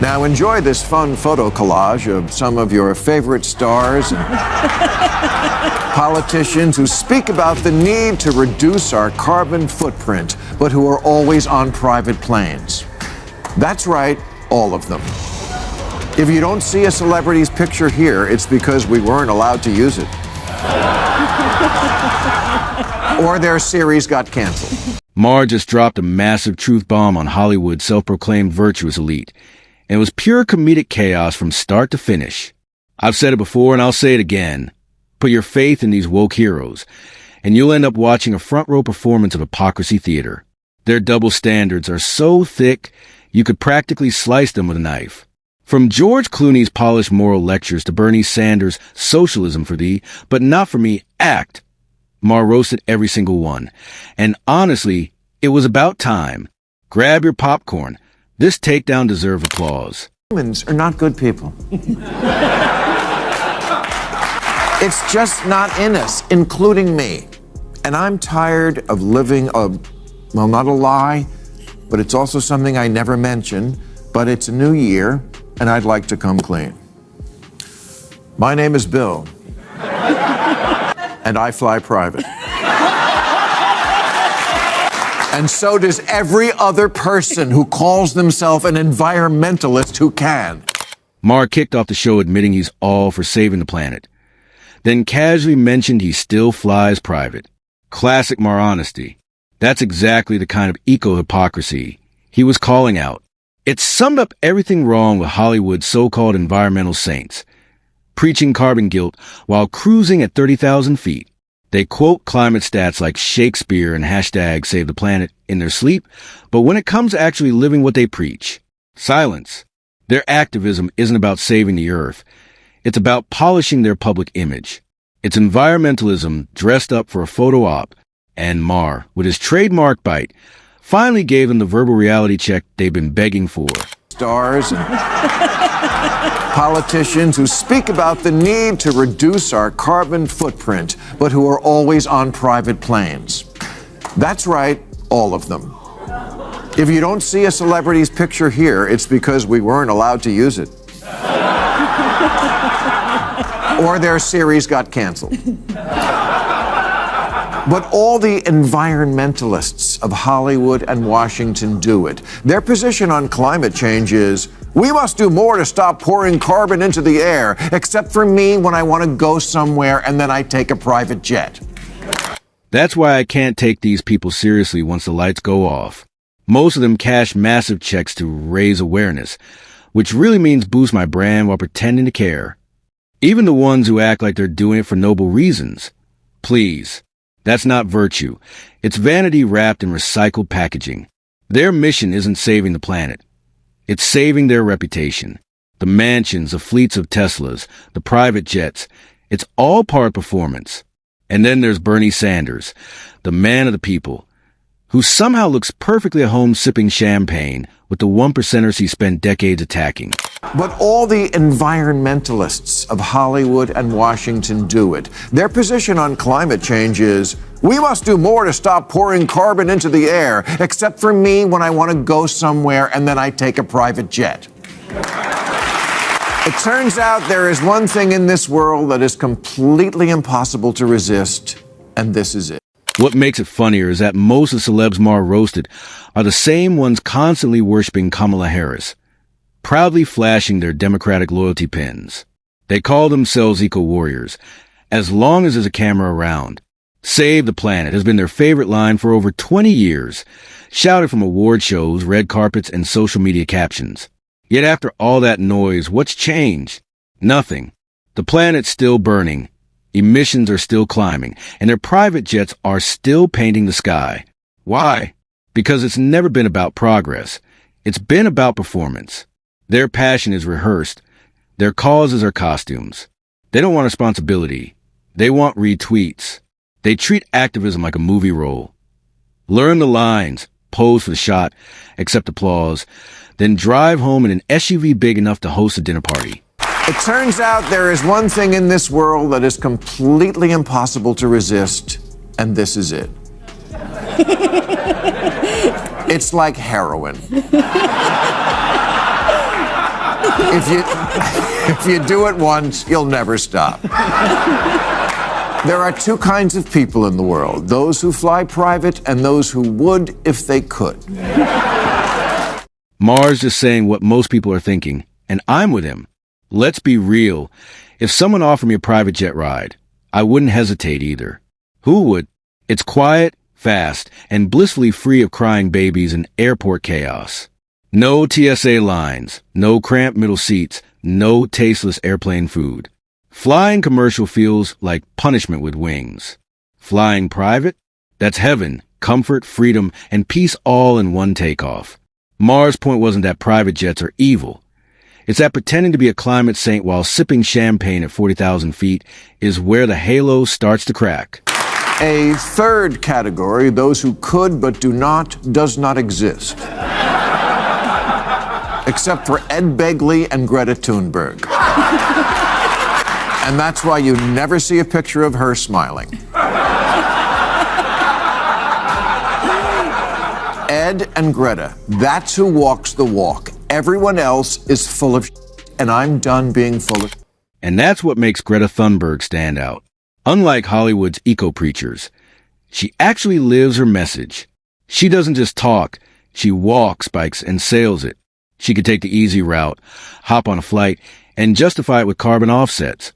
Now enjoy this fun photo collage of some of your favorite stars and politicians who speak about the need to reduce our carbon footprint, but who are always on private planes. That's right, all of them. If you don't see a celebrity's picture here, it's because we weren't allowed to use it. Or their series got canceled. Maher just dropped a massive truth bomb on Hollywood's self-proclaimed virtuous elite. And it was pure comedic chaos from start to finish. I've said it before and I'll say it again. Put your faith in these woke heroes, and you'll end up watching a front-row performance of hypocrisy theater. Their double standards are so thick, you could practically slice them with a knife. From George Clooney's polished moral lectures to Bernie Sanders' socialism for thee, but not for me, act. Maher roasted every single one. And honestly, it was about time. Grab your popcorn. This takedown deserves applause. Humans are not good people. It's just not in us, including me. And I'm tired of living well, not a lie, but it's also something I never mention, but it's a new year, and I'd like to come clean. My name is Bill, and I fly private. And so does every other person who calls themselves an environmentalist who can. Maher kicked off the show admitting he's all for saving the planet. Then casually mentioned he still flies private. Classic Maher honesty. That's exactly the kind of eco-hypocrisy he was calling out. It summed up everything wrong with Hollywood's so-called environmental saints. Preaching carbon guilt while cruising at 30,000 feet. They quote climate stats like Shakespeare and hashtag save the planet in their sleep, but when it comes to actually living what they preach, silence. Their activism isn't about saving the earth. It's about polishing their public image. It's environmentalism dressed up for a photo op, and Maher, with his trademark bite, finally gave them the verbal reality check they've been begging for. Stars and politicians who speak about the need to reduce our carbon footprint, but who are always on private planes. That's right, all of them. If you don't see a celebrity's picture here, it's because we weren't allowed to use it. Or their series got canceled. But all the environmentalists of Hollywood and Washington do it. Their position on climate change is, we must do more to stop pouring carbon into the air, except for me when I want to go somewhere and then I take a private jet. That's why I can't take these people seriously once the lights go off. Most of them cash massive checks to raise awareness, which really means boost my brand while pretending to care. Even the ones who act like they're doing it for noble reasons. Please. That's not virtue. It's vanity wrapped in recycled packaging. Their mission isn't saving the planet. It's saving their reputation. The mansions, the fleets of Teslas, the private jets. It's all part performance. And then there's Bernie Sanders, the man of the people, who somehow looks perfectly at home sipping champagne with the 1%ers he spent decades attacking. But all the environmentalists of Hollywood and Washington do it. Their position on climate change is, we must do more to stop pouring carbon into the air, except for me when I want to go somewhere and then I take a private jet. It turns out there is one thing in this world that is completely impossible to resist, and this is it. What makes it funnier is that most of the celebs Maher roasted are the same ones constantly worshiping Kamala Harris, proudly flashing their Democratic loyalty pins. They call themselves eco-warriors, as long as there's a camera around. Save the planet has been their favorite line for over 20 years, shouted from award shows, red carpets, and social media captions. Yet after all that noise, what's changed? Nothing. The planet's still burning. Emissions are still climbing, and their private jets are still painting the sky. Why? Because it's never been about progress. It's been about performance. Their passion is rehearsed. Their causes are costumes. They don't want responsibility. They want retweets. They treat activism like a movie role. Learn the lines, pose for the shot, accept applause, then drive home in an SUV big enough to host a dinner party. It turns out there is one thing in this world that is completely impossible to resist, and this is it. It's like heroin. If you do it once, you'll never stop. There are two kinds of people in the world, those who fly private and those who would if they could. Maher's just saying what most people are thinking, and I'm with him. Let's be real. If someone offered me a private jet ride, I wouldn't hesitate either. Who would? It's quiet, fast, and blissfully free of crying babies and airport chaos. No TSA lines, no cramped middle seats, no tasteless airplane food. Flying commercial feels like punishment with wings. Flying private? That's heaven, comfort, freedom, and peace all in one takeoff. Maher's point wasn't that private jets are evil. It's that pretending to be a climate saint while sipping champagne at 40,000 feet is where the halo starts to crack. A third category, those who could but do not, does not exist. Except for Ed Begley and Greta Thunberg. And that's why you never see a picture of her smiling. Ed and Greta, that's who walks the walk. Everyone else is full of shit, and I'm done being full of. And that's what makes Greta Thunberg stand out. Unlike Hollywood's eco-preachers, she actually lives her message. She doesn't just talk, she walks, bikes, and sails it. She could take the easy route, hop on a flight, and justify it with carbon offsets.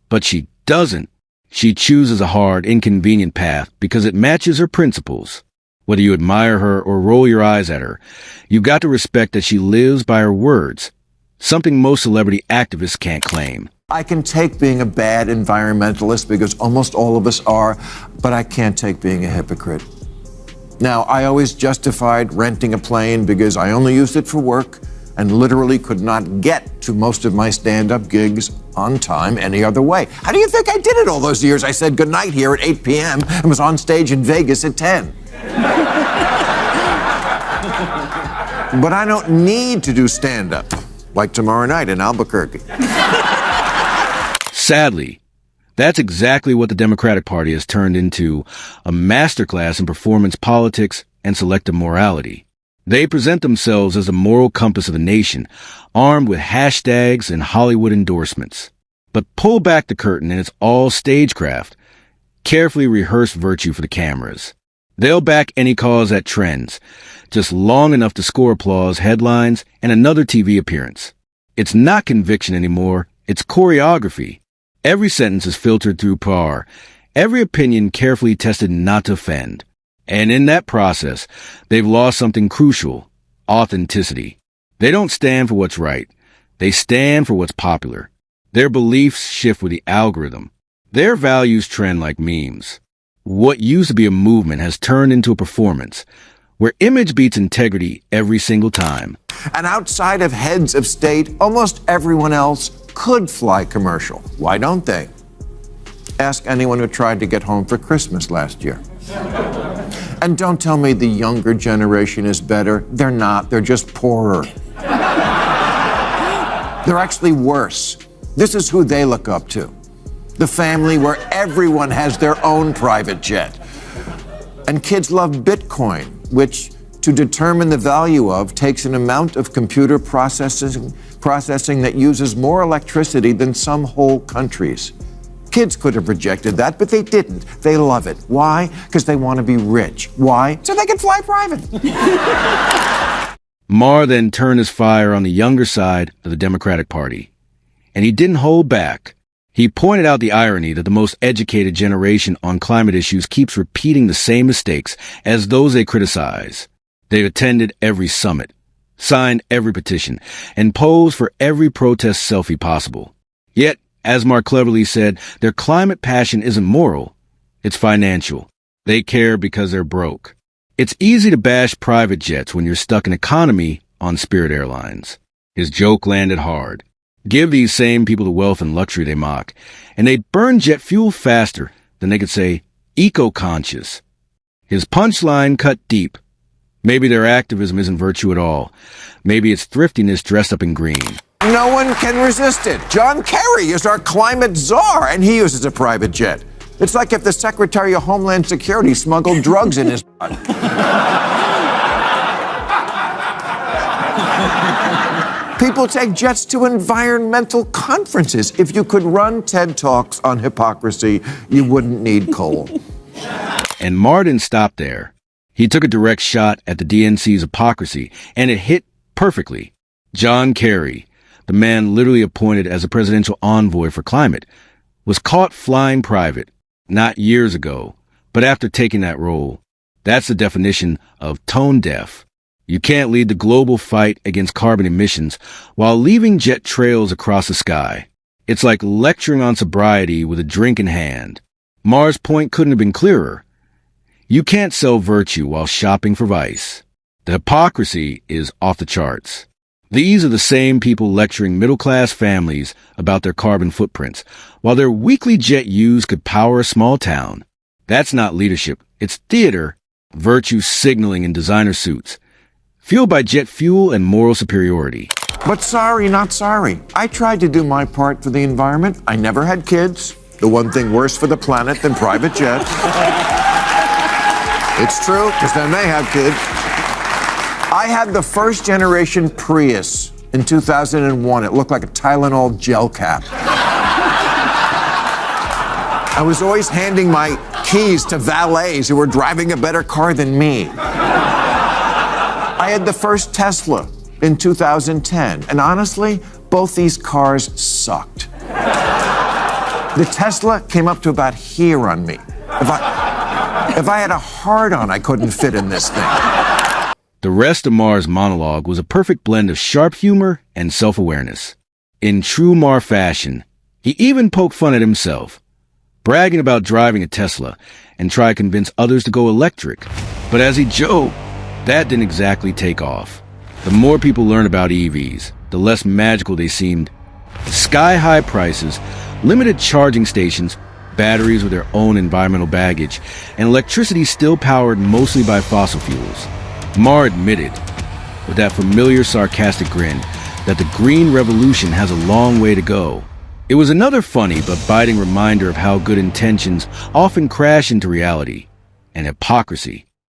But she doesn't. She chooses a hard, inconvenient path because it matches her principles. Whether you admire her or roll your eyes at her, you've got to respect that she lives by her words, something most celebrity activists can't claim. I can take being a bad environmentalist because almost all of us are, but I can't take being a hypocrite. Now, I always justified renting a plane because I only used it for work and literally could not get to most of my stand-up gigs on time any other way. How do you think I did it all those years? I said goodnight here at 8 p.m. and was on stage in Vegas at 10. But I don't need to do stand-up, like tomorrow night in Albuquerque. Sadly, that's exactly what the Democratic Party has turned into, a masterclass in performance politics and selective morality. They present themselves as the moral compass of the nation, armed with hashtags and Hollywood endorsements. But pull back the curtain and it's all stagecraft, carefully rehearsed virtue for the cameras. They'll back any cause that trends, just long enough to score applause, headlines, and another TV appearance. It's not conviction anymore, it's choreography. Every sentence is filtered through par, every opinion carefully tested not to offend. And in that process, they've lost something crucial, authenticity. They don't stand for what's right. They stand for what's popular. Their beliefs shift with the algorithm. Their values trend like memes. What used to be a movement has turned into a performance, where image beats integrity every single time. And outside of heads of state, almost everyone else could fly commercial. Why don't they? Ask anyone who tried to get home for Christmas last year. And don't tell me the younger generation is better. They're not. They're just poorer. They're actually worse. This is who they look up to. The family where everyone has their own private jet. And kids love Bitcoin, which, to determine the value of, takes an amount of computer processing that uses more electricity than some whole countries. Kids could have rejected that, but they didn't. They love it. Why? Because they want to be rich. Why? So they can fly private. Maher then turned his fire on the younger side of the Democratic Party. And he didn't hold back. He pointed out the irony that the most educated generation on climate issues keeps repeating the same mistakes as those they criticize. They've attended every summit, signed every petition, and posed for every protest selfie possible. Yet, as Maher cleverly said, their climate passion isn't moral, it's financial. They care because they're broke. It's easy to bash private jets when you're stuck in economy on Spirit Airlines. His joke landed hard. Give these same people the wealth and luxury they mock, and they'd burn jet fuel faster than they could say, eco-conscious. His punchline cut deep. Maybe their activism isn't virtue at all. Maybe it's thriftiness dressed up in green. No one can resist it. John Kerry is our climate czar, and he uses a private jet. It's like if the Secretary of Homeland Security smuggled drugs in his butt. People take jets to environmental conferences. If you could run TED Talks on hypocrisy, you wouldn't need coal. And Maher didn't stop there. He took a direct shot at the DNC's hypocrisy, and it hit perfectly. John Kerry, the man literally appointed as a presidential envoy for climate, was caught flying private, not years ago, but after taking that role. That's the definition of tone deaf. You can't lead the global fight against carbon emissions while leaving jet trails across the sky. It's like lecturing on sobriety with a drink in hand. Maher's point couldn't have been clearer. You can't sell virtue while shopping for vice. The hypocrisy is off the charts. These are the same people lecturing middle-class families about their carbon footprints, while their weekly jet use could power a small town. That's not leadership. It's theater, virtue signaling in designer suits, fueled by jet fuel and moral superiority. But sorry, not sorry. I tried to do my part for the environment. I never had kids. The one thing worse for the planet than private jets. It's true, because then they have kids. I had the first generation Prius in 2001. It looked like a Tylenol gel cap. I was always handing my keys to valets who were driving a better car than me. I had the first Tesla in 2010, and honestly, both these cars sucked. The Tesla came up to about here on me. If I had a hard-on, I couldn't fit in this thing. The rest of Maher's monologue was a perfect blend of sharp humor and self-awareness. In true Maher fashion, he even poked fun at himself, bragging about driving a Tesla and try to convince others to go electric. But as he joked, that didn't exactly take off. The more people learn about EVs, the less magical they seemed. Sky-high prices, limited charging stations, batteries with their own environmental baggage, and electricity still powered mostly by fossil fuels. Maher admitted, with that familiar sarcastic grin, that the green revolution has a long way to go. It was another funny but biting reminder of how good intentions often crash into reality, and hypocrisy